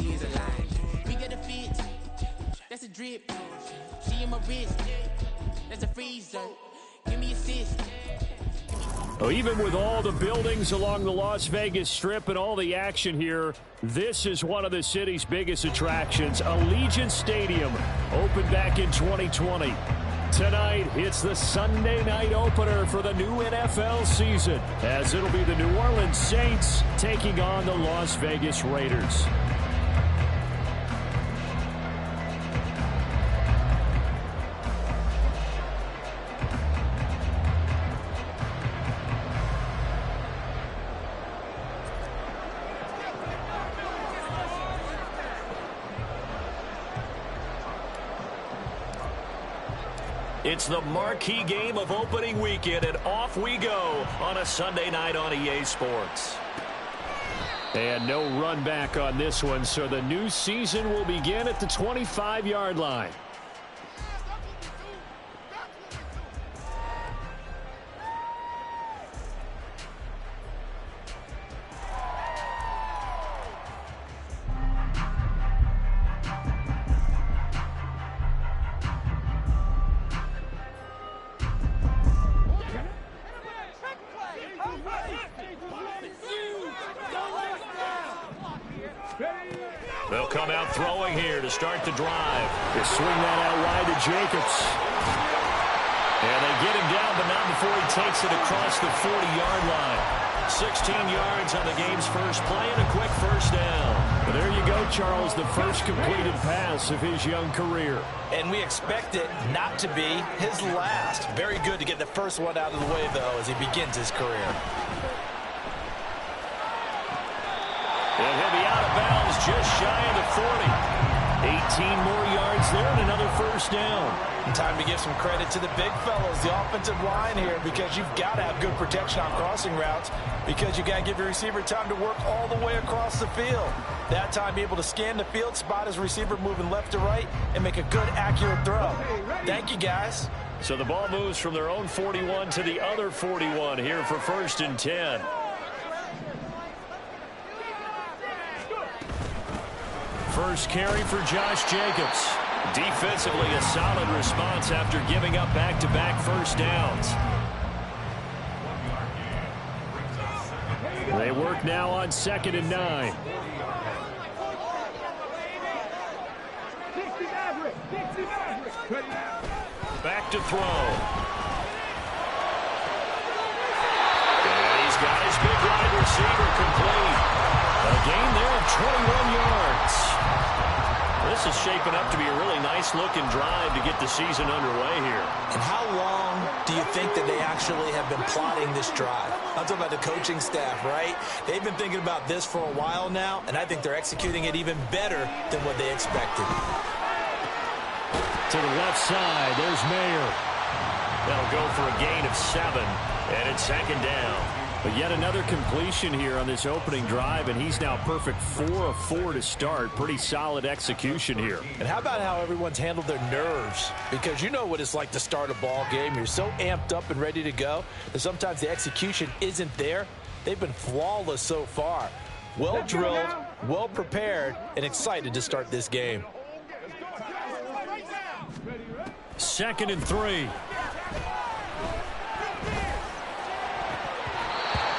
pussy is a lie. We get a fit, that's a drip. She in my wrist, that's a freezer. Give me a assist. Well, even with all the buildings along the Las Vegas Strip and all the action here, this is one of the city's biggest attractions. Allegiant Stadium opened back in 2020. Tonight, it's the Sunday night opener for the new NFL season, as it'll be the New Orleans Saints taking on the Las Vegas Raiders. It's the marquee game of opening weekend, and off we go on a Sunday night on EA Sports. And no run back on this one, so the new season will begin at the 25-yard line. They'll come out throwing here to start the drive. They swing that out wide to Jacobs. And they get him down, but not before he takes it across the 40-yard line. 16 yards on the game's first play and a quick first down. But there you go, Charles, the first completed pass of his young career. And we expect it not to be his last. Very good to get the first one out of the way, though, as he begins his career. And he'll be out of bounds just shy of the 40. 18 more yards there and another first down. And time to give some credit to the big fellows, the offensive line here, because you've got to have good protection on crossing routes, because you've got to give your receiver time to work all the way across the field. That time be able to scan the field, spot his receiver moving left to right, and make a good, accurate throw. Thank you, guys. So the ball moves from their own 41 to the other 41 here for 1st and 10. First carry for Josh Jacobs. Defensively, a solid response after giving up back-to-back first downs. They work now on 2nd and 9. Back to throw. And he's got his big wide receiver complete. A gain there of 21 yards. This is shaping up to be a really nice-looking drive to get the season underway here. And how long do you think that they actually have been plotting this drive? I'm talking about the coaching staff, right? They've been thinking about this for a while now, and I think they're executing it even better than what they expected. To the left side, there's Mayer. They'll go for a gain of 7, and it's 2nd down. But yet another completion here on this opening drive, and he's now perfect 4 of 4 to start. Pretty solid execution here. And how about how everyone's handled their nerves? Because you know what it's like to start a ball game. You're so amped up and ready to go that sometimes the execution isn't there. They've been flawless so far. Well drilled, well prepared, and excited to start this game. 2nd and 3.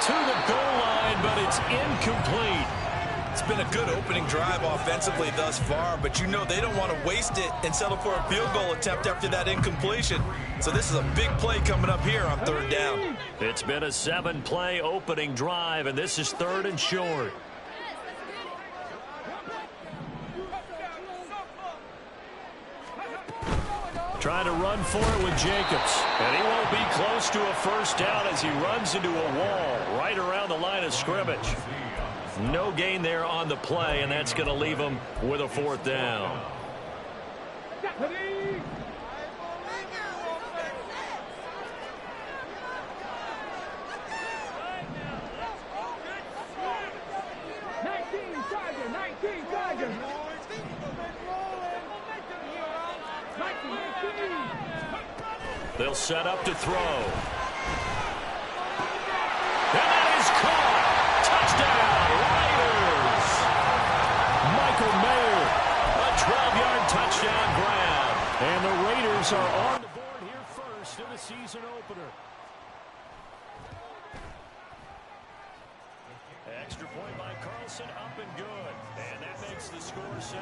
To the goal line, but it's incomplete. It's been a good opening drive offensively thus far, but you know they don't want to waste it and settle for a field goal attempt after that incompletion. So this is a big play coming up here on 3rd down. It's been a 7-play opening drive, and this is 3rd and short. Trying to run for it with Jacobs. And he won't be close to a first down as he runs into a wall right around the line of scrimmage. No gain there on the play, and that's going to leave him with a 4th down. They'll set up to throw. And that is caught. Touchdown, Raiders. Michael points are on the board here first in the season opener. Extra point by Carlson, up and good. And that makes the score 7-0.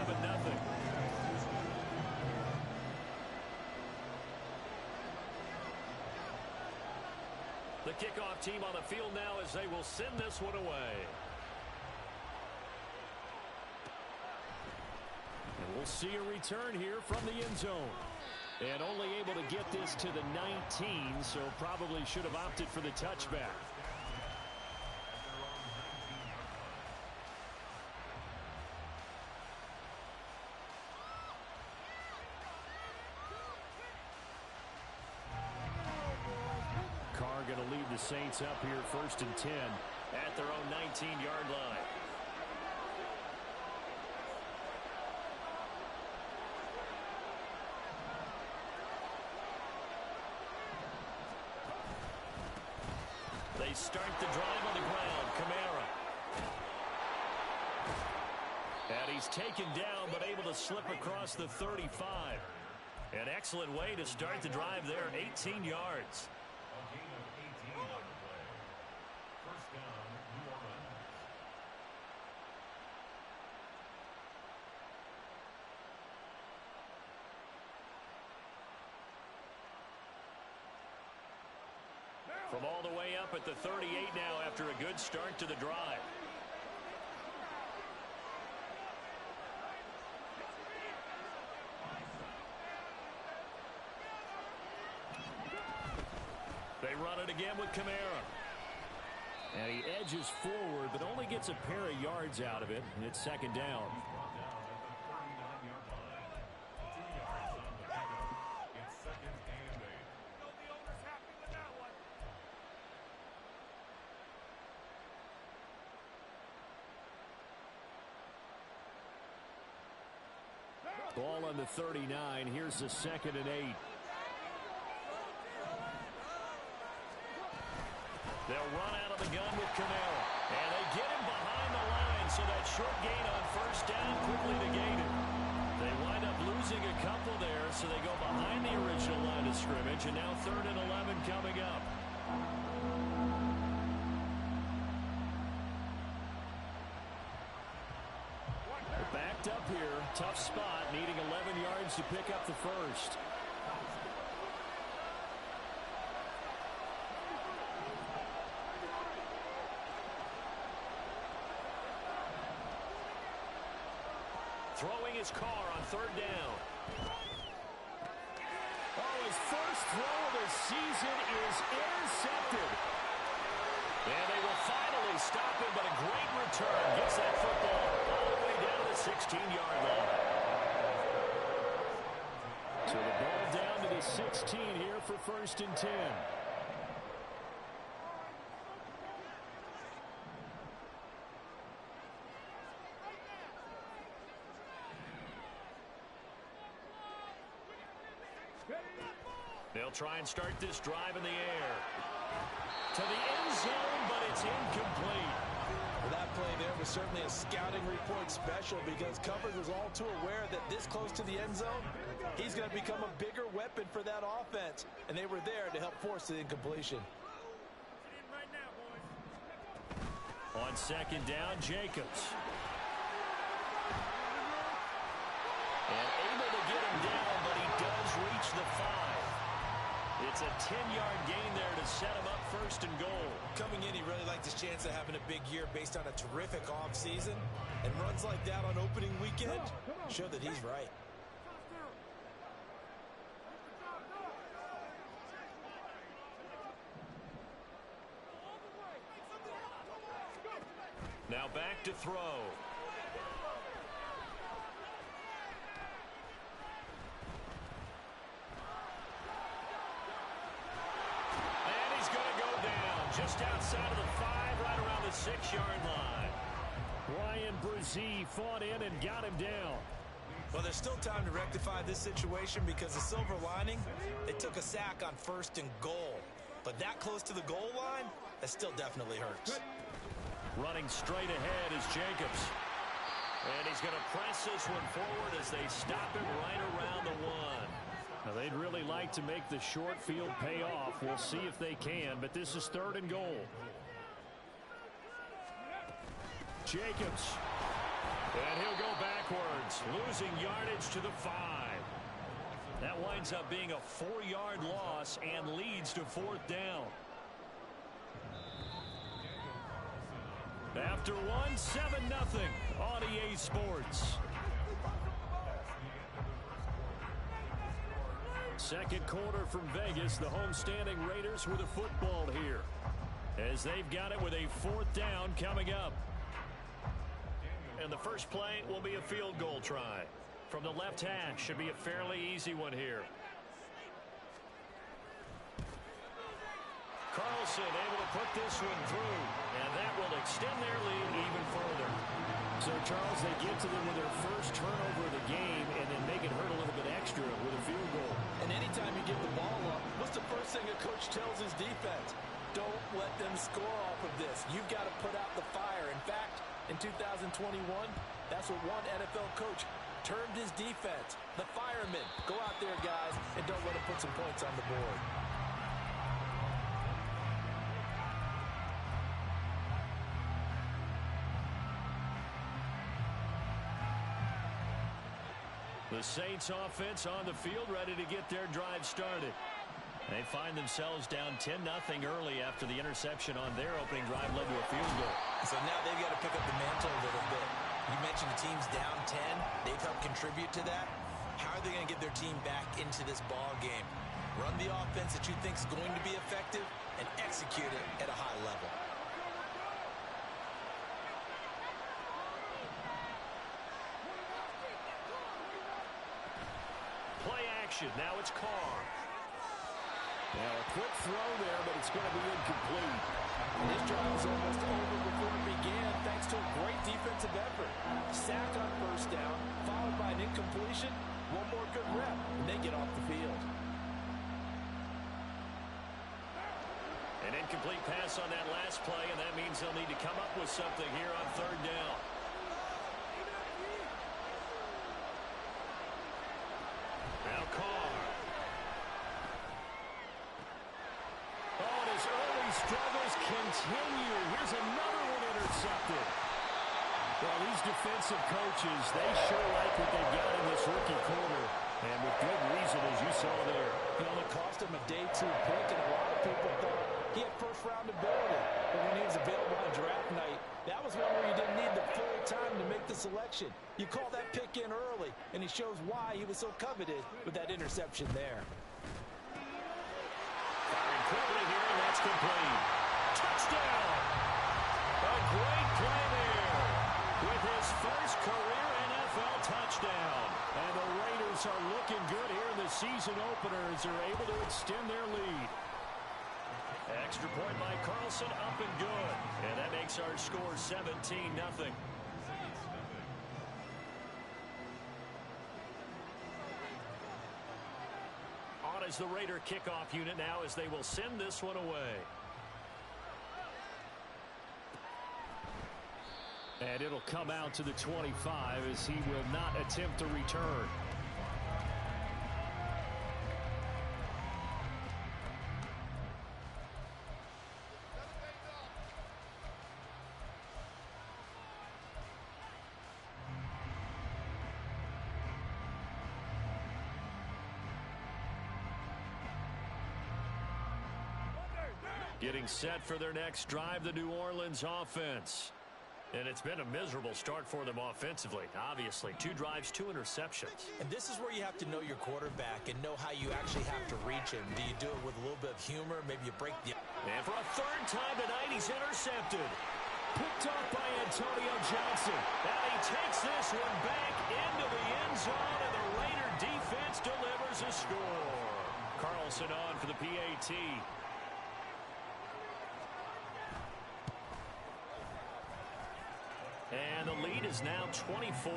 The kickoff team on the field now as they will send this one away. And we'll see a return here from the end zone. And only able to get this to the 19, so probably should have opted for the touchback. Carr going to lead the Saints up here 1st and 10 at their own 19-yard line. They start the drive on the ground. Kamara. And he's taken down but able to slip across the 35. An excellent way to start the drive there. 18 yards. From all the way up at the 38 now after a good start to the drive. They run it again with Kamara. And he edges forward but only gets a pair of yards out of it, and it's 2nd down. Ball on the 39. Here's the 2nd and 8. They'll run out of the gun with Kamara. And they get him behind the line, so that short gain on 1st down quickly negated. They wind up losing a couple there, so they go behind the original line of scrimmage, and now 3rd and 11 coming up. Backed up here, tough spot, needing 11 yards to pick up the first. Throwing his Carr on 3rd down. Oh, his first throw of the season is intercepted. And they will finally stop him, but a great return. Gets that football all the way down to the 16-yard line. So the ball down to the 16 here for 1st and 10. They'll try and start this drive in the air. To the end zone, but it's incomplete. Well, that play there was certainly a scouting report special because coverage was all too aware that this close to the end zone, he's going to become a bigger weapon for that offense. And they were there to help force the incompletion. On 2nd down, Jacobs. And able to get him down, but he does reach the 5. It's a 10-yard gain there to set him up 1st and goal. Coming in, he really liked his chance of having a big year based on a terrific offseason. And runs like that on opening weekend show that he's right. Now back to throw. Just outside of the 5, right around the 6-yard line. Ryan Brzee fought in and got him down. Well, there's still time to rectify this situation because the silver lining, they took a sack on 1st and goal. But that close to the goal line, that still definitely hurts. Running straight ahead is Jacobs. And he's going to press this one forward as they stop him right around the 1. Now, they'd really like to make the short field pay off. We'll see if they can, but this is 3rd and goal. Jacobs. And he'll go backwards, losing yardage to the 5. That winds up being a 4-yard loss and leads to 4th down. After one, 7-0 on EA Sports. Second quarter from Vegas. The homestanding Raiders with a football here, as they've got it with a 4th down coming up. And the first play will be a field goal try. From the left hash, should be a fairly easy one here. Carlson able to put this one through, and that will extend their lead even further. So, Charles, they get to them with their first turnover of the game and then make it hurt a little bit extra with a field goal. And anytime you give the ball up, what's the first thing a coach tells his defense? Don't let them score off of this. You've got to put out the fire. In fact, in 2021, that's what one NFL coach termed his defense. The firemen. Go out there, guys, and don't let them put some points on the board. The Saints offense on the field, ready to get their drive started. They find themselves down 10-0 early after the interception on their opening drive led to a field goal. So now they've got to pick up the mantle a little bit. You mentioned the team's down 10. They've helped contribute to that. How are they going to get their team back into this ball game? Run the offense that you think is going to be effective and execute it at a high level. Play action. Now it's Carr. Now a quick throw there, but it's going to be incomplete. And this drive was almost over before it began, thanks to a great defensive effort. Sack on first down, followed by an incompletion. One more good rep, and they get off the field. An incomplete pass on that last play, and that means they'll need to come up with something here on 3rd down. Now Carr. Oh, and his early struggles continue. Here's another one intercepted. Well, these defensive coaches, they sure like what they've got in this rookie corner, and with good reason, as you saw there. It only cost him a day 2 pick, and a lot of people thought he had first-round ability. But when he was available on draft night, that was one where you didn't need the full time to make the selection. You call that pick in early, and he shows why he was so coveted with that interception there. Firing quickly here, and that's complete. Touchdown! A great play there with his first career NFL touchdown. And the Raiders are looking good here in the season opener as they're able to extend their lead. Extra point by Carlson, up and good. And that makes our score 17-0. On is the Raider kickoff unit now as they will send this one away. And it'll come out to the 25 as he will not attempt to return. Getting set for their next drive, the New Orleans offense. And it's been a miserable start for them offensively. Obviously, 2 drives, 2 interceptions. And this is where you have to know your quarterback and know how you actually have to reach him. Do you do it with a little bit of humor? Maybe you break the... And for a 3rd time tonight, he's intercepted. Picked off by Antonio Johnson. And he takes this one back into the end zone, and the Raider defense delivers a score. Carlson on for the PAT. And the lead is now 24.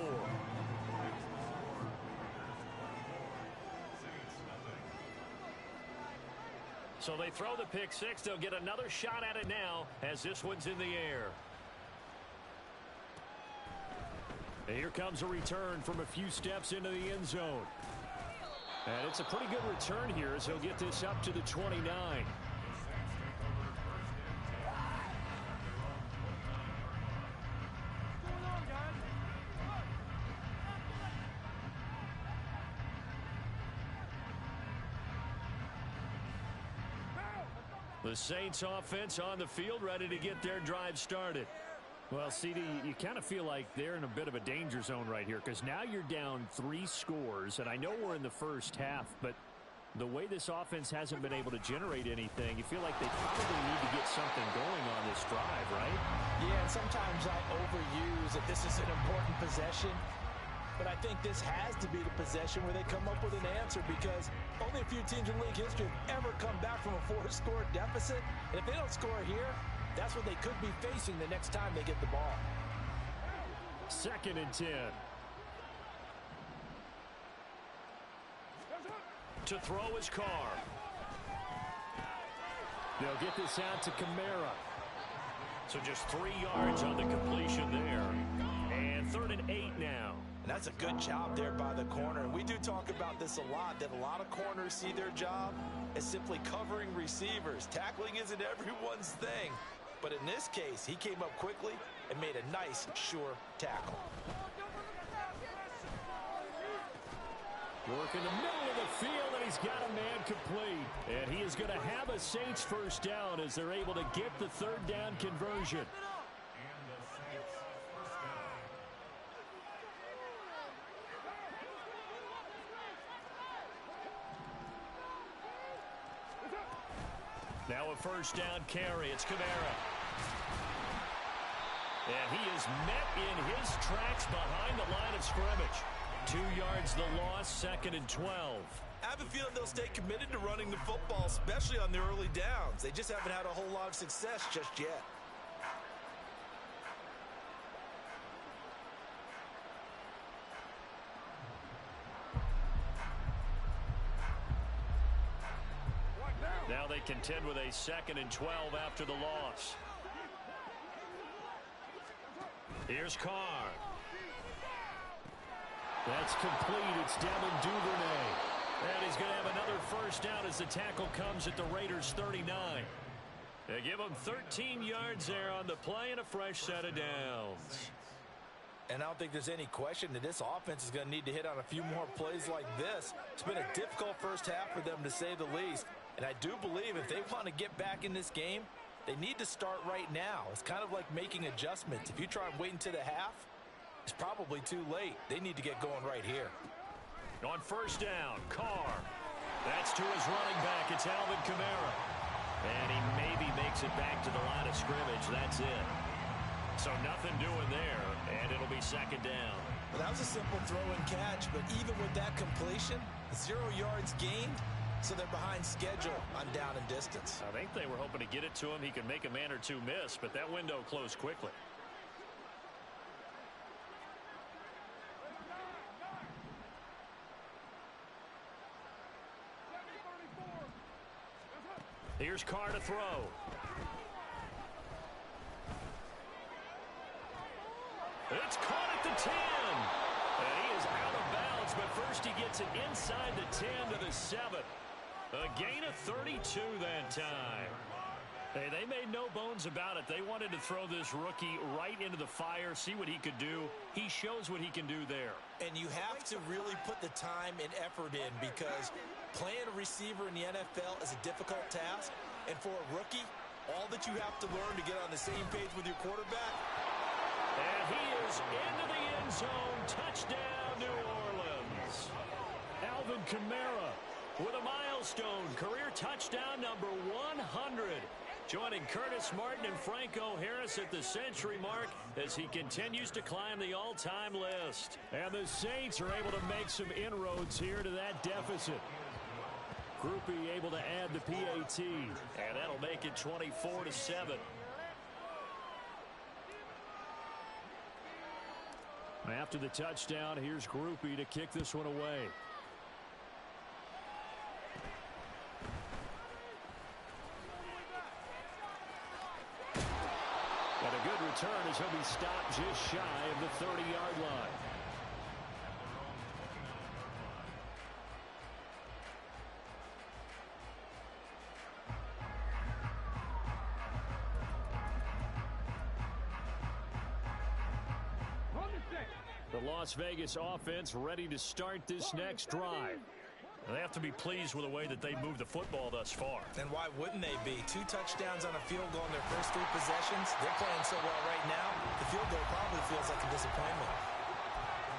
So they throw the pick 6. They'll get another shot at it now as this one's in the air. And here comes a return from a few steps into the end zone. And it's a pretty good return here as he'll get this up to the 29. The Saints offense on the field, ready to get their drive started. Well, CD, you kind of feel like they're in a bit of a danger zone right here because now you're down 3 scores, and I know we're in the first half, but the way this offense hasn't been able to generate anything, you feel like they probably need to get something going on this drive, right? Yeah, and sometimes I overuse that this is an important possession, but I think this has to be the possession where they come up with an answer because only a few teams in league history have ever come back from a 4-score deficit, and if they don't score here, that's what they could be facing the next time they get the ball. 2nd and 10. To throw his Carr. They'll get this out to Kamara. So just 3 yards on the completion there. And 3rd and 8 now. And that's a good job there by the corner. And we do talk about this a lot, that a lot of corners see their job as simply covering receivers. Tackling isn't everyone's thing. But in this case, he came up quickly and made a nice, sure tackle. Work in the middle of the field, and he's got a man complete. And he is going to have a Saints first down as they're able to get the 3rd down conversion. Now a first down carry. It's Kamara. And he is met in his tracks behind the line of scrimmage. 2 yards the loss, 2nd and 12. I have a feeling they'll stay committed to running the football, especially on the early downs. They just haven't had a whole lot of success just yet. Now they contend with a 2nd and 12 after the loss. Here's Carr. That's complete. It's Devin Duvernay. And he's going to have another first down as the tackle comes at the Raiders' 39. They give him 13 yards there on the play and a fresh set of downs. And I don't think there's any question that this offense is going to need to hit on a few more plays like this. It's been a difficult first half for them, to say the least. And I do believe if they want to get back in this game, they need to start right now. It's kind of like making adjustments. If you try and wait until the half, it's probably too late. They need to get going right here. On first down, Carr. That's to his running back. It's Alvin Kamara. And he maybe makes it back to the line of scrimmage. That's it. So nothing doing there, and it'll be 2nd down. Well, that was a simple throw and catch, but even with that completion, 0 yards gained, so they're behind schedule on down and distance. I think they were hoping to get it to him. He could make a man or two miss, but that window closed quickly. Here's Carr to throw. It's caught at the 10. And he is out of bounds, but first he gets it inside the 10 to the 7. A gain of 32 that time. Hey, they made no bones about it. They wanted to throw this rookie right into the fire, see what he could do. He shows what he can do there. And you have to really put the time and effort in, because playing a receiver in the NFL is a difficult task. And for a rookie, all that you have to learn to get on the same page with your quarterback. And he is into the end zone. Touchdown, New Orleans. Alvin Kamara with a milestone career touchdown number 100. Joining Curtis Martin and Franco Harris at the century mark as he continues to climb the all-time list. And the Saints are able to make some inroads here to that deficit. Groupie able to add the PAT, and that'll make it 24-7. After the touchdown, here's Groupie to kick this one away. And a good return as he'll be stopped just shy of the 30-yard line. The Las Vegas offense ready to start this next drive. They have to be pleased with the way that they moved the football thus far. And why wouldn't they be? 2 touchdowns on a field goal in their first 3 possessions. They're playing so well right now, the field goal probably feels like a disappointment.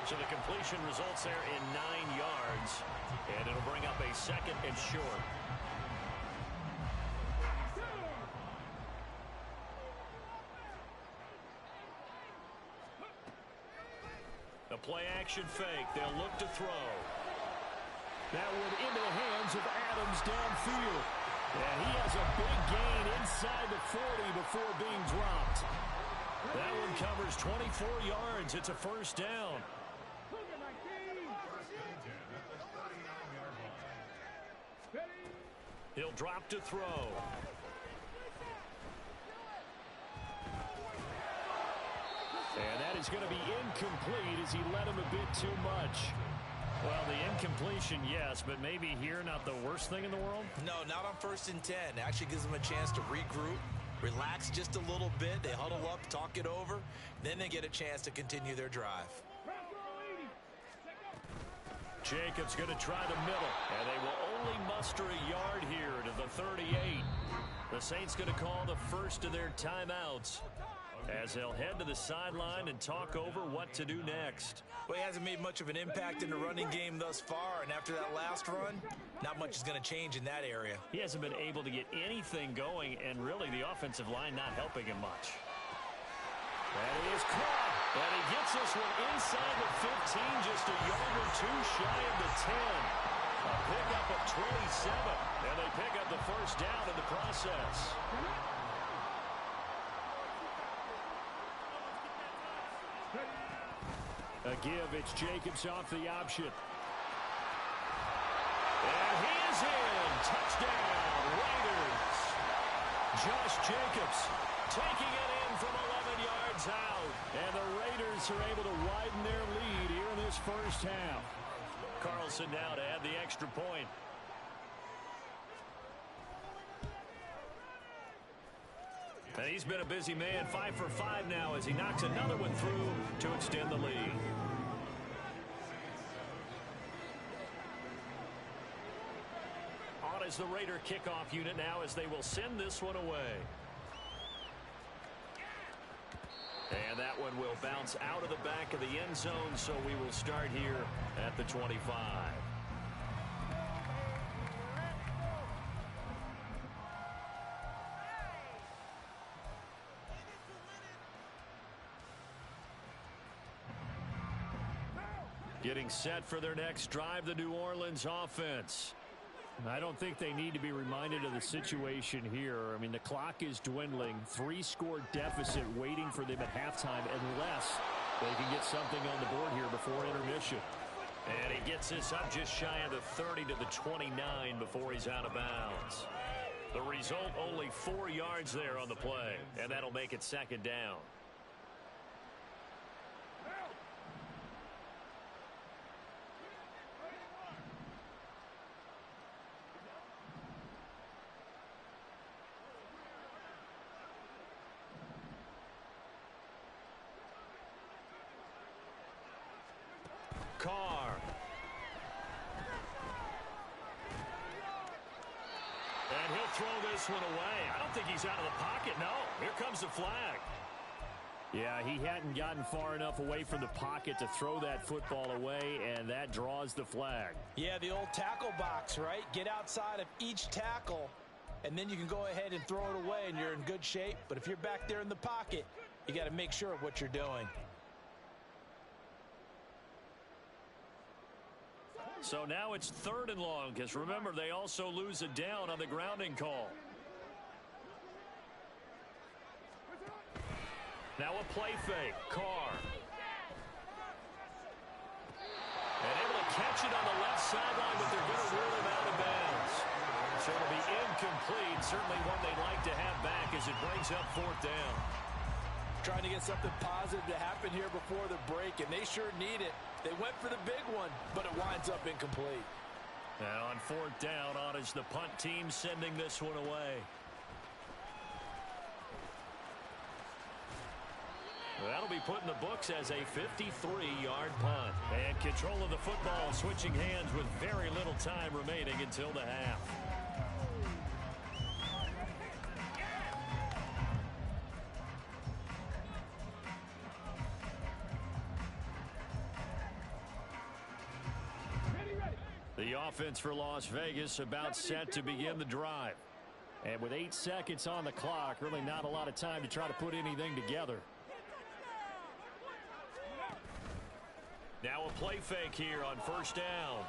So the completion results there in 9 yards, and it'll bring up a 2nd and short. The play-action fake. They'll look to throw. That one into the hands of Adams downfield. And he has a big gain inside the 40 before being dropped. That one covers 24 yards. It's a first down. He'll drop to throw. And that is going to be incomplete as he led him a bit too much. Well, the incompletion, yes, but maybe here not the worst thing in the world? No, not on 1st and 10. It actually gives them a chance to regroup, relax just a little bit. They huddle up, talk it over. Then they get a chance to continue their drive. Jacobs going to try the middle, and they will only muster a yard here to the 38. The Saints going to call the first of their timeouts as they'll head to the sideline and talk over what to do next. Well, he hasn't made much of an impact in the running game thus far, and after that last run, not much is going to change in that area. He hasn't been able to get anything going, and really the offensive line not helping him much. That is caught. And he gets this one inside the 15, just a yard or 2 shy of the 10. A pickup of 27, and they pick up the first down in the process. A give, it's Jacobs off the option. And he is in. Touchdown, Raiders. Josh Jacobs taking it in from 11 yards out. And the Raiders are able to widen their lead here in this first half. Carlson now to add the extra point. And he's been a busy man, 5 for 5 now as he knocks another one through to extend the lead. On is the Raider kickoff unit now as they will send this one away. And that one will bounce out of the back of the end zone, so we will start here at the 25. Getting set for their next drive, the New Orleans offense. I don't think they need to be reminded of the situation here. I mean, the clock is dwindling. 3-score deficit waiting for them at halftime unless they can get something on the board here before intermission. And he gets this up just shy of the 30 to the 29 before he's out of bounds. The result, only 4 yards there on the play, and that'll make it 2nd down. Carr. And he'll throw this one away. I don't think he's out of the pocket. No, here comes the flag. Yeah, he hadn't gotten far enough away from the pocket to throw that football away, and that draws the flag. Yeah, the old tackle box, right? Get outside of each tackle, and then you can go ahead and throw it away, and you're in good shape. But if you're back there in the pocket, you got to make sure of what you're doing. So now it's 3rd and long, because remember, they also lose a down on the grounding call. Now a play fake. Carr. And able to catch it on the left sideline, but they're going to rule him out of bounds. So it'll be incomplete. Certainly one they'd like to have back as it brings up 4th down. Trying to get something positive to happen here before the break, and they sure need it. They went for the big one, but it winds up incomplete. Now on 4th down, on is the punt team sending this one away. That'll be put in the books as a 53-yard punt. And control of the football switching hands with very little time remaining until the half. The offense for Las Vegas about set to begin the drive. And with 8 seconds on the clock, really not a lot of time to try to put anything together. Now a play fake here on first down.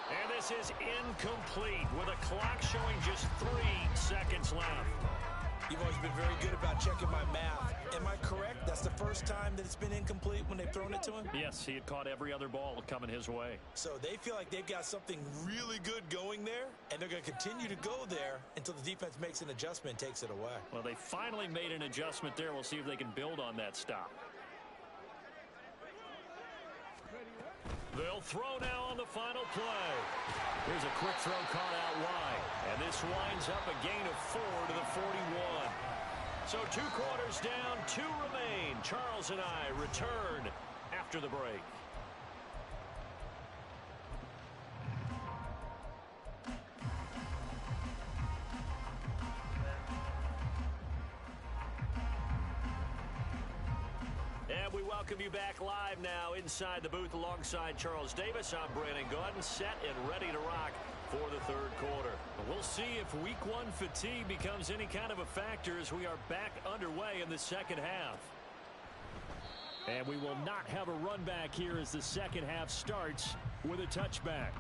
And this is incomplete with a clock showing just 3 seconds left. You've always been very good about checking my math. Am I correct? That's the first time that it's been incomplete when they've thrown it to him? Yes, he had caught every other ball coming his way. So they feel like they've got something really good going there, and they're going to continue to go there until the defense makes an adjustment and takes it away. Well, they finally made an adjustment there. We'll see if they can build on that stop. They'll throw now on the final play. Here's a quick throw caught out wide. And this winds up a gain of 4 to the 41. So 2 quarters down, 2 remain. Charles and I return after the break. And we welcome you back live now inside the booth alongside Charles Davis. I'm Brandon Gaudin, set and ready to rock for the third quarter. We'll see if week 1 fatigue becomes any kind of a factor as we are back underway in the second half. And we will not have a run back here as the second half starts with a touchback.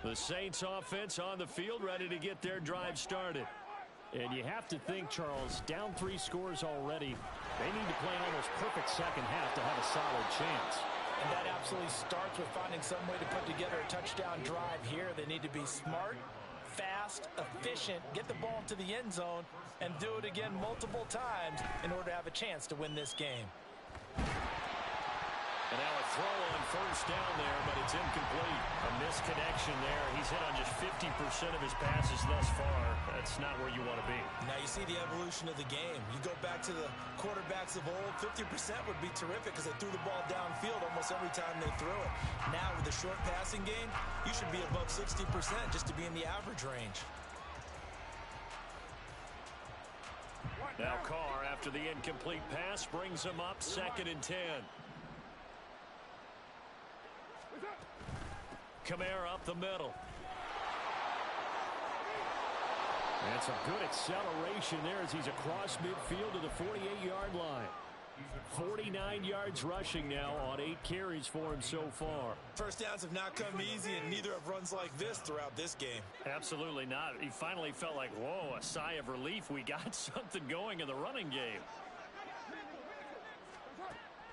The Saints offense on the field ready to get their drive started. And you have to think, Charles, down 3 scores already. They need to play an almost perfect second half to have a solid chance. And that absolutely starts with finding some way to put together a touchdown drive here. They need to be smart, fast, efficient, get the ball into the end zone, and do it again multiple times in order to have a chance to win this game. And now a throw on first down there, but it's incomplete. A misconnection there. He's hit on just 50% of his passes thus far. That's not where you want to be. Now you see the evolution of the game. You go back to the quarterbacks of old, 50% would be terrific because they threw the ball downfield almost every time they threw it. Now with the short passing game, you should be above 60% just to be in the average range. Now Carr, after the incomplete pass, brings him up 2nd and 10. Kamara up the middle. And some good acceleration there as he's across midfield to the 48-yard line. 49 yards rushing now on 8 carries for him so far. First downs have not come easy, and neither have runs like this throughout this game. Absolutely not. He finally felt like, whoa, a sigh of relief. We got something going in the running game.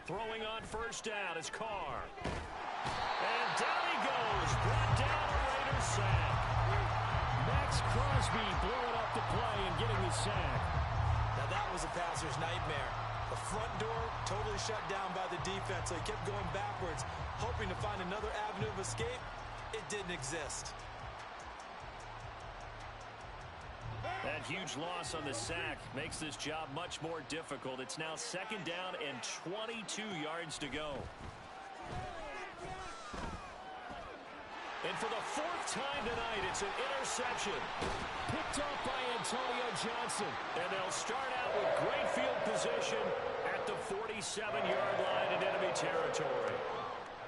Throwing on first down is Carr. And down he goes. Brought down a Raiders sack. Max Crosby blowing up the play and getting the sack. Now that was a passer's nightmare. The front door totally shut down by the defense, so he kept going backwards, hoping to find another avenue of escape. It didn't exist. That huge loss on the sack makes this job much more difficult. It's now 2nd down and 22 yards to go. And for the 4th time tonight, it's an interception. Picked up by Antonio Johnson. And they'll start out with great field position at the 47-yard line in enemy territory.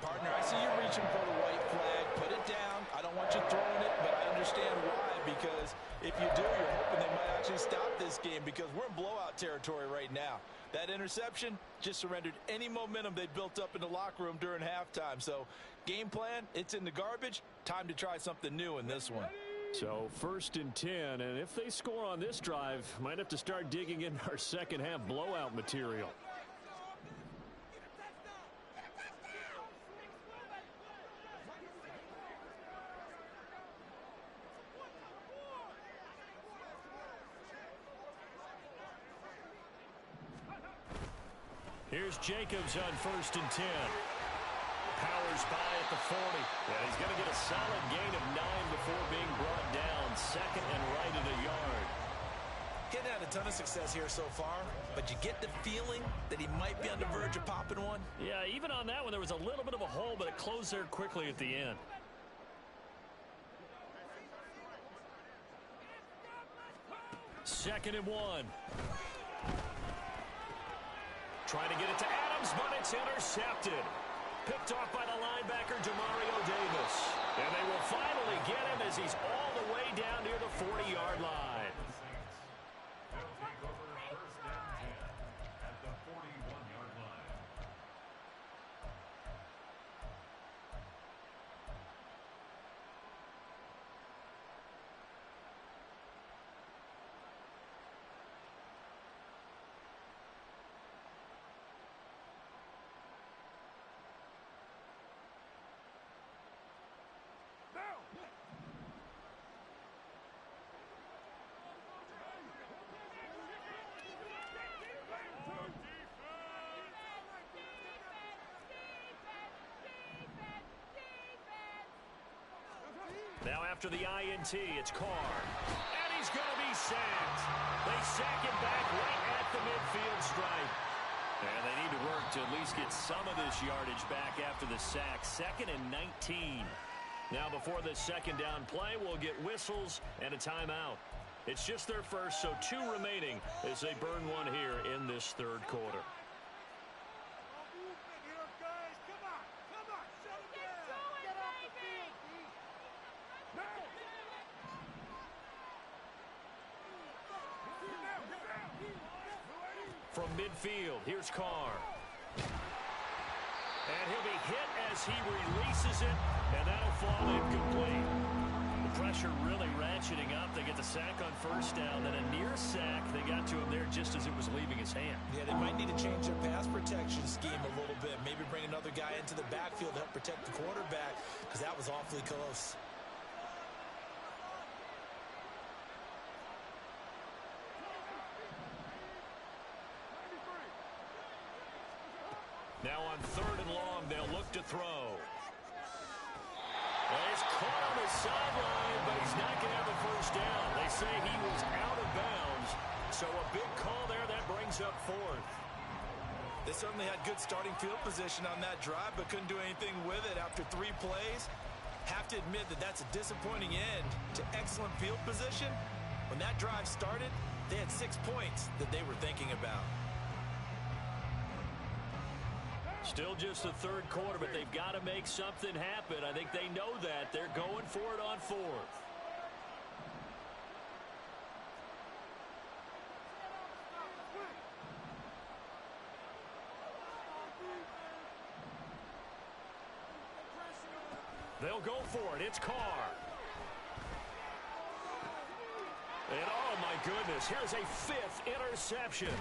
Partner, I see you reaching for the white flag. Put it down. I don't want you throwing it, but I understand why. Because if you do, you're hoping they might actually stop this game because we're in blowout territory right now. That interception just surrendered any momentum they built up in the locker room during halftime. So game plan, it's in the garbage. Time to try something new in this one. So 1st and 10, and if they score on this drive, might have to start digging in our second half blowout material. Here's Jacobs on 1st and 10. Powers by at the 40. And he's going to get a solid gain of 9 before being brought down. 2nd and right at a yard. Getting had a ton of success here so far, but you get the feeling that he might be on the verge of popping one. Yeah, even on that one, there was a little bit of a hole, but it closed there quickly at the end. Second and 1. Trying to get it to Adams, but it's intercepted. Picked off by the linebacker, Demario Davis. And they will finally get him as he's all the way down near the 40-yard line. Now after the INT, it's Carr. And he's going to be sacked. They sack him back right at the midfield stripe. And they need to work to at least get some of this yardage back after the sack. 2nd and 19. Now before this second down play, we'll get whistles and a timeout. It's just their first, so 2 remaining as they burn one here in this third quarter. From midfield, here's Carr. And he'll be hit as he releases it, and that'll fall incomplete. The pressure really ratcheting up. They get the sack on 1st down, then a near sack. They got to him there just as it was leaving his hand. Yeah, they might need to change their pass protection scheme a little bit. Maybe bring another guy into the backfield to help protect the quarterback, because that was awfully close. Now on 3rd and long, they'll look to throw. Well, he's caught on the sideline, but he's not going to have a 1st down. They say he was out of bounds, so a big call there. That brings up 4th. They certainly had good starting field position on that drive, but couldn't do anything with it after 3 plays. Have to admit that that's a disappointing end to excellent field position. When that drive started, they had 6 points that they were thinking about. Still just the third quarter, but they've got to make something happen. I think they know that. They're going for it on 4th. They'll go for it. It's Carr. And oh my goodness, here's a 5th interception.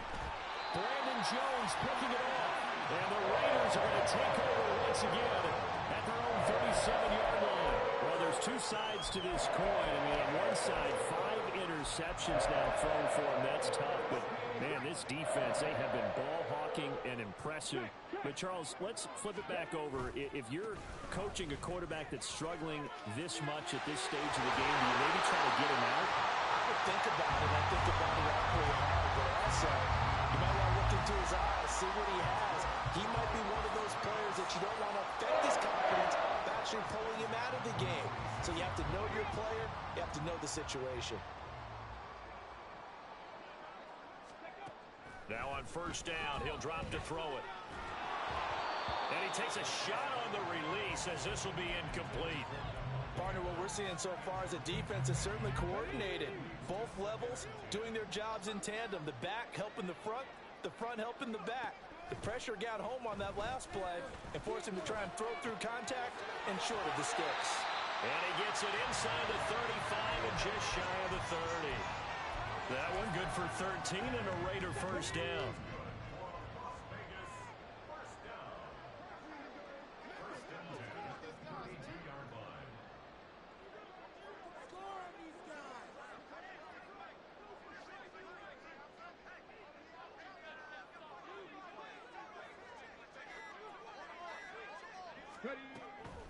Brandon Jones picking it off. And the Raiders are going to take over once again at their own 37-yard line. Well, there's 2 sides to this coin. I mean, on one side, 5 interceptions now thrown for them. That's tough. But, man, this defense, they have been ball-hawking and impressive. But, Charles, let's flip it back over. If you're coaching a quarterback that's struggling this much at this stage of the game, do you maybe try to get him out? I would think about it. I think about it awfully hard. But also, you might want to look into his eyes, see what he has. He might be one of those players that you don't want to affect his confidence by actually pulling him out of the game. So you have to know your player. You have to know the situation. Now on 1st down, he'll drop to throw it. And he takes a shot on the release as this will be incomplete. Partner, what we're seeing so far is the defense is certainly coordinated. Both levels doing their jobs in tandem. The back helping the front helping the back. The pressure got home on that last play and forced him to try and throw through contact and short of the sticks. And he gets it inside the 35 and just shy of the 30. That one good for 13 and a Raider 1st down.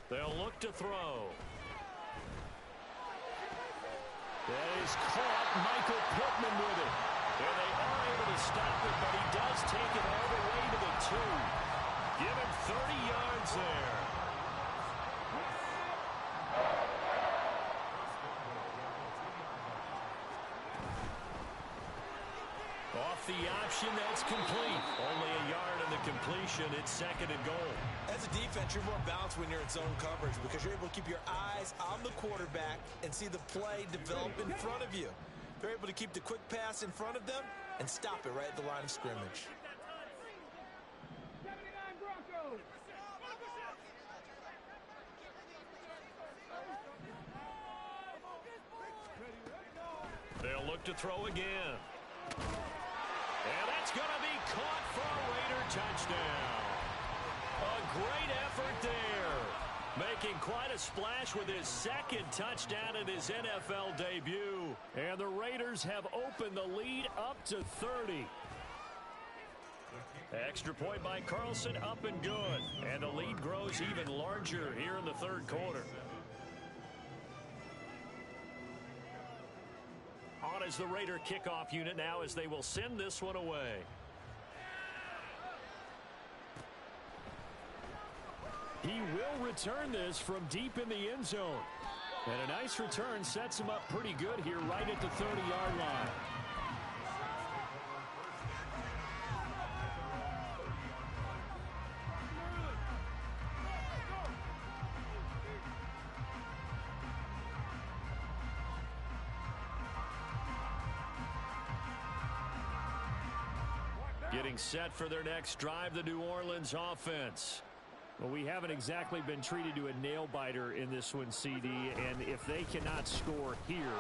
They'll look to throw. That is caught. Michael Pittman with it. And they are able to stop it, but he does take it all the way to the 2. Give him 30 yards there. Off the option, that's complete. Only a yard in the completion. It's 2nd and goal. As a defense, you're more balanced when you're in zone coverage because you're able to keep your eyes on the quarterback and see the play develop in front of you. They're able to keep the quick pass in front of them and stop it right at the line of scrimmage. They'll look to throw again. And that's going to be caught for a Raider touchdown. A great effort there. Making quite a splash with his 2nd touchdown in his NFL debut. And the Raiders have opened the lead up to 30. Extra point by Carlson, up and good. And the lead grows even larger here in the 3rd quarter. On is the Raider kickoff unit now as they will send this one away. He will return this from deep in the end zone. And a nice return sets him up pretty good here right at the 30-yard line. Getting set for their next drive, the New Orleans offense. Well, we haven't exactly been treated to a nail-biter in this one, CD, and if they cannot score here,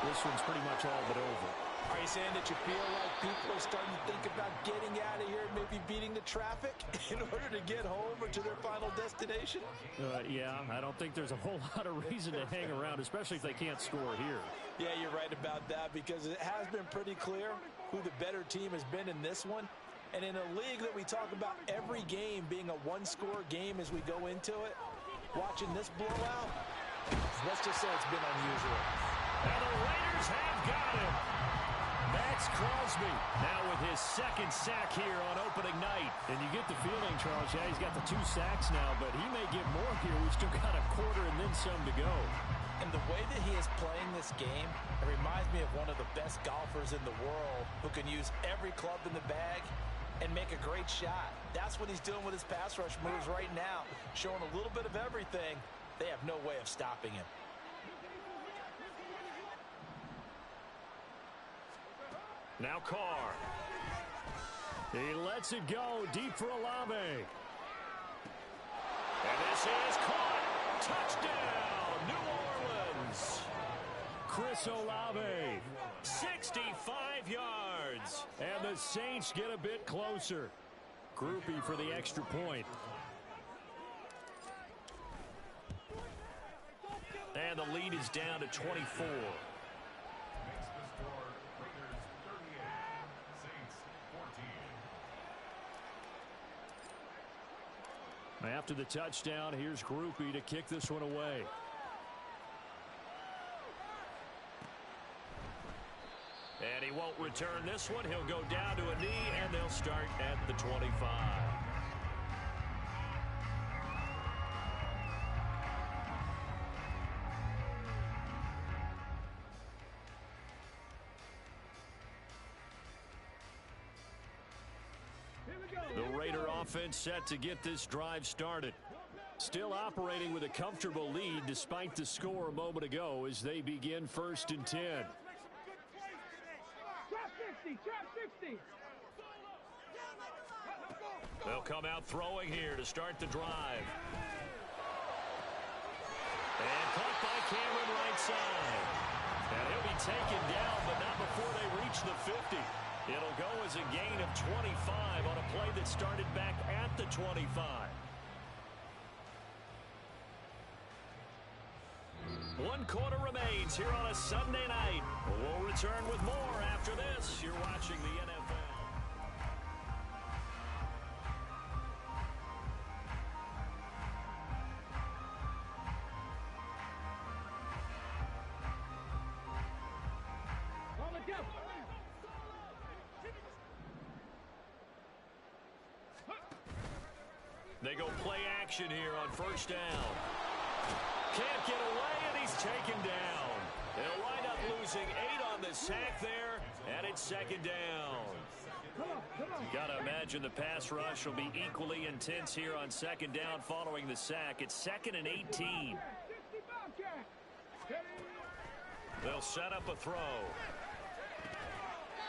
this one's pretty much all but over. Are you saying that you feel like people are starting to think about getting out of here and maybe beating the traffic in order to get home or to their final destination? Yeah, I don't think there's a whole lot of reason to hang around, especially if they can't score here. Yeah, you're right about that because it has been pretty clear who the better team has been in this one. And in a league that we talk about every game being a one-score game as we go into it, watching this blowout, let's just say it's been unusual. And the Raiders have got him. Max Crosby now with his 2nd sack here on opening night. And you get the feeling, Charles, yeah, he's got the 2 sacks now, but he may get more here. We've still got a quarter and then some to go. And the way that he is playing this game, it reminds me of one of the best golfers in the world who can use every club in the bag and make a great shot. That's what he's doing with his pass rush moves right now, showing a little bit of everything. They have no way of stopping him. Now Carr. He lets it go deep for Olave. And this is caught. Touchdown, New Orleans. Chris Olave. 65 yards. And the Saints get a bit closer. Groupie for the extra point. And the lead is down to 24. After the touchdown, here's Groupie to kick this one away. And he won't return this one. He'll go down to a knee, and they'll start at the 25. The Raider offense set to get this drive started. Still operating with a comfortable lead despite the score a moment ago as they begin 1st and 10. They'll come out throwing here to start the drive. And caught by Cameron right side. And he'll be taken down, but not before they reach the 50. It'll go as a gain of 25 on a play that started back at the 25. One quarter remains here on a Sunday night. We'll return with more after this. You're watching the NFL. They go play action here on first down. Can't get away, and he's taken down. They'll wind up losing 8 on the sack there, and it's second down. Got to imagine the pass rush will be equally intense here on second down following the sack. It's 2nd and 18. They'll set up a throw.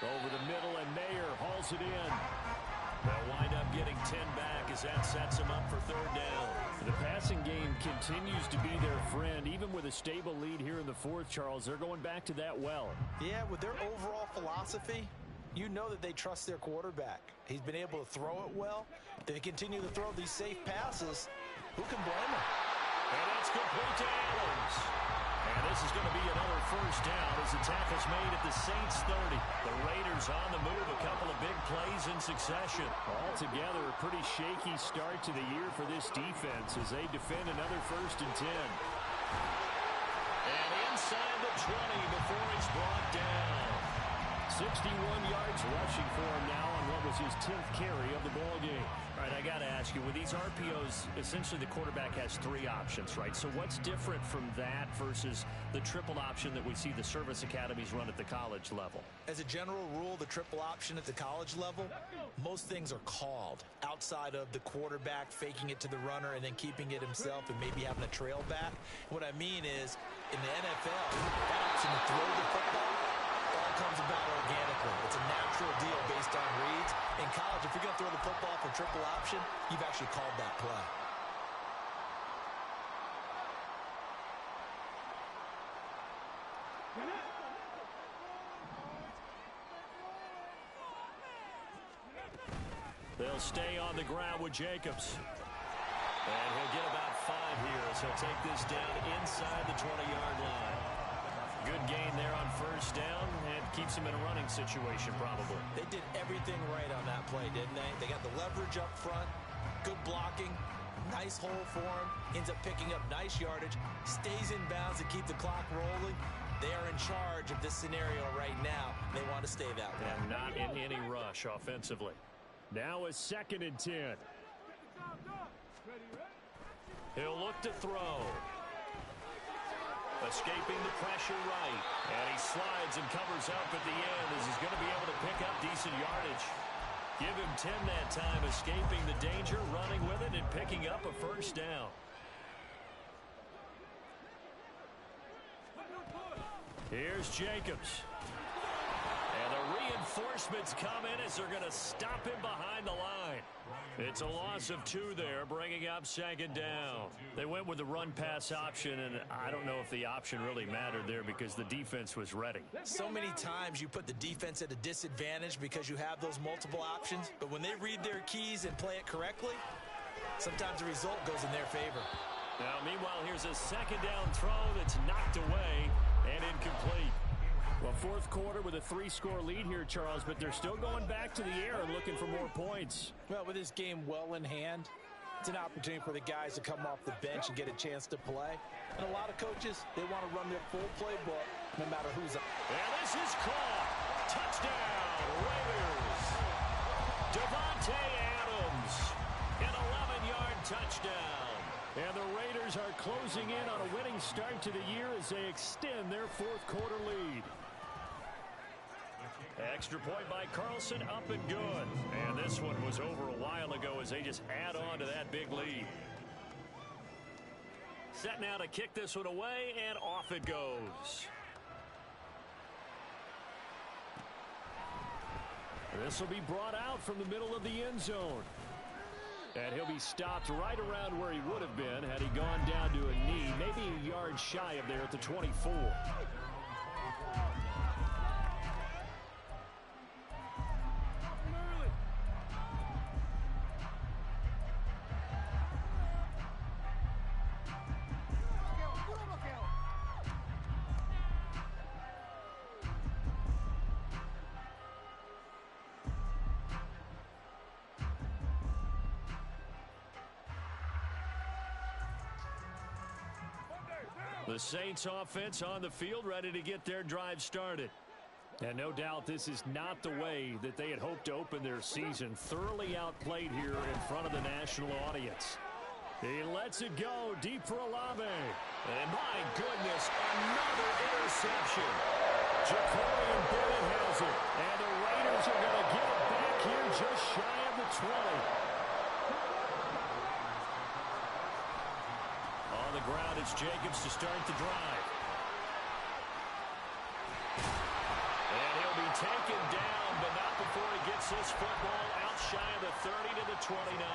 Over the middle, and Mayer hauls it in. They'll wind up getting 10 back as that sets them up for third down. The passing game continues to be their friend. Even with a stable lead here in the fourth, Charles, they're going back to that well. Yeah, with their overall philosophy, you know that they trust their quarterback. He's been able to throw it well. They continue to throw these safe passes. Who can blame them? And it's complete to Adams. And this is going to be another first down as the tackle's made at the Saints 30. The Raiders on the move, a couple of big plays in succession. Altogether, a pretty shaky start to the year for this defense as they defend another 1st and 10. And inside the 20 before it's brought down. 61 yards rushing for him now on what was his 10th carry of the ball game. All right, I got to ask you, with these RPOs, essentially the quarterback has 3 options, right? So what's different from that versus the triple option that we see the service academies run at the college level? As a general rule, the triple option at the college level, most things are called outside of the quarterback faking it to the runner and then keeping it himself and maybe having a trail back. What I mean is, in the NFL, that option to throw the football comes about organically. It's a natural deal based on reads. In college, if you're going to throw the football for triple option, you've actually called that play. They'll stay on the ground with Jacobs. And he'll get about 5 here as he'll take this down inside the 20-yard line. Good gain there on first down, and keeps him in a running situation probably. They did everything right on that play, didn't they? They got the leverage up front, good blocking, nice hole for him, ends up picking up nice yardage, stays in bounds to keep the clock rolling. They are in charge of this scenario right now. They want to stay that way. And not in any rush offensively. Now a 2nd and 10. He'll look to throw. Escaping the pressure right. And he slides and covers up at the end as he's going to be able to pick up decent yardage. Give him 10 that time, escaping the danger, running with it, and picking up a first down. Here's Jacobs. And the reinforcements come in as they're going to stop him behind the line. It's a loss of 2 there, bringing up 2nd down. They went with the run-pass option, and I don't know if the option really mattered there because the defense was ready. So many times you put the defense at a disadvantage because you have those multiple options, but when they read their keys and play it correctly, sometimes the result goes in their favor. Now, meanwhile, here's a 2nd down throw that's knocked away and incomplete. Well, fourth quarter with a 3-score lead here, Charles, but they're still going back to the air and looking for more points. Well, with this game well in hand, it's an opportunity for the guys to come off the bench and get a chance to play. And a lot of coaches, they want to run their full playbook no matter who's up. And this is caught. Touchdown, Raiders. Davante Adams, an 11-yard touchdown. And the Raiders are closing in on a winning start to the year as they extend their fourth quarter lead. Extra point by Carlson, up and good. And this one was over a while ago as they just add on to that big lead. Set now to kick this one away, and off it goes. This will be brought out from the middle of the end zone. And he'll be stopped right around where he would have been had he gone down to a knee, maybe a yard shy of there at the 24. The Saints offense on the field, ready to get their drive started. And no doubt this is not the way that they had hoped to open their season. Thoroughly outplayed here in front of the national audience. He lets it go deep for Olave. And my goodness, another interception. Ja'Cory Bennett has it. And the Raiders are going to get it back here just shy of the 20. On the ground, it's Jacobs to start the drive. And he'll be taken down, but not before he gets this football out shy of the 30 to the 29.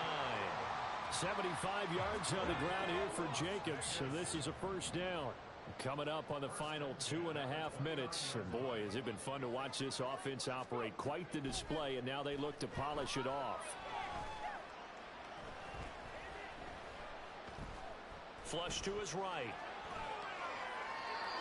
75 yards on the ground here for Jacobs, so this is a first down. Coming up on the final 2.5 minutes. And boy, has it been fun to watch this offense operate. Quite the display, and now they look to polish it off. Flush to his right.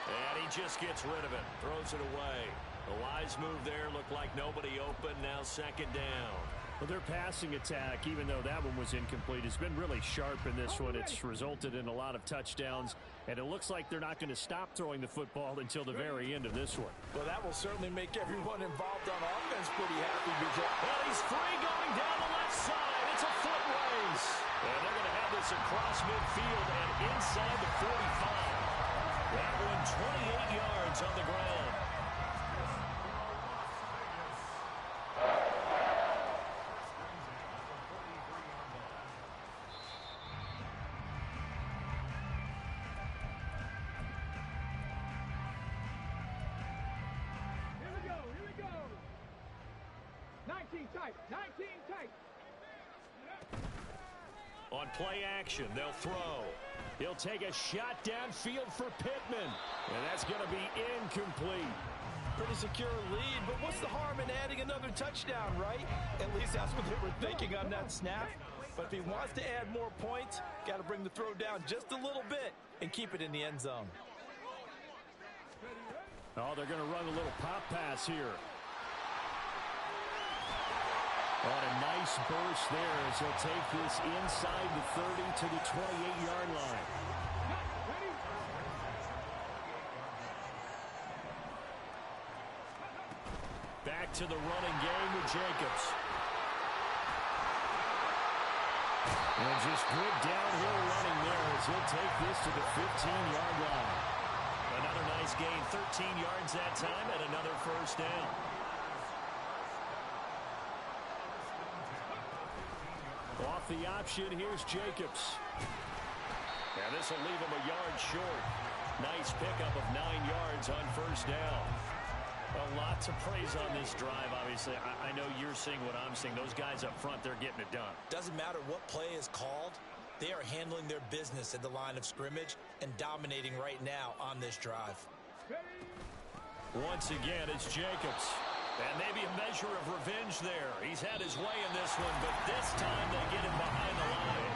And he just gets rid of it. Throws it away. A wise move there. Looked like nobody open. Now second down. Well, their passing attack, even though that one was incomplete, has been really sharp in this one. It's resulted in a lot of touchdowns, and it looks like they're not going to stop throwing the football until the very end of this one. Well, that will certainly make everyone involved on offense pretty happy. Well, he's free going down the left side. It's a foot race. And they're going to have this across midfield and inside the 45. That one 28 yards on the ground. On play action, they'll throw. He'll take a shot downfield for Pittman. And that's going to be incomplete. Pretty secure lead, but what's the harm in adding another touchdown, right? At least that's what they were thinking on that snap. But if he wants to add more points, got to bring the throw down just a little bit and keep it in the end zone. Oh, they're going to run a little pop pass here. On a nice burst there as he'll take this inside the 30 to the 28-yard line. Back to the running game with Jacobs. And just good downhill running there as he'll take this to the 15-yard line. Another nice gain, 13 yards that time, and another first down. Off the option, here's Jacobs. And this will leave him a yard short. Nice pickup of 9 yards on first down. A lot to praise on this drive, obviously. I know you're seeing what I'm seeing. Those guys up front, they're getting it done. Doesn't matter what play is called. They are handling their business at the line of scrimmage and dominating right now on this drive. Once again, it's Jacobs. And maybe a measure of revenge there. He's had his way in this one, but this time they get him behind the line.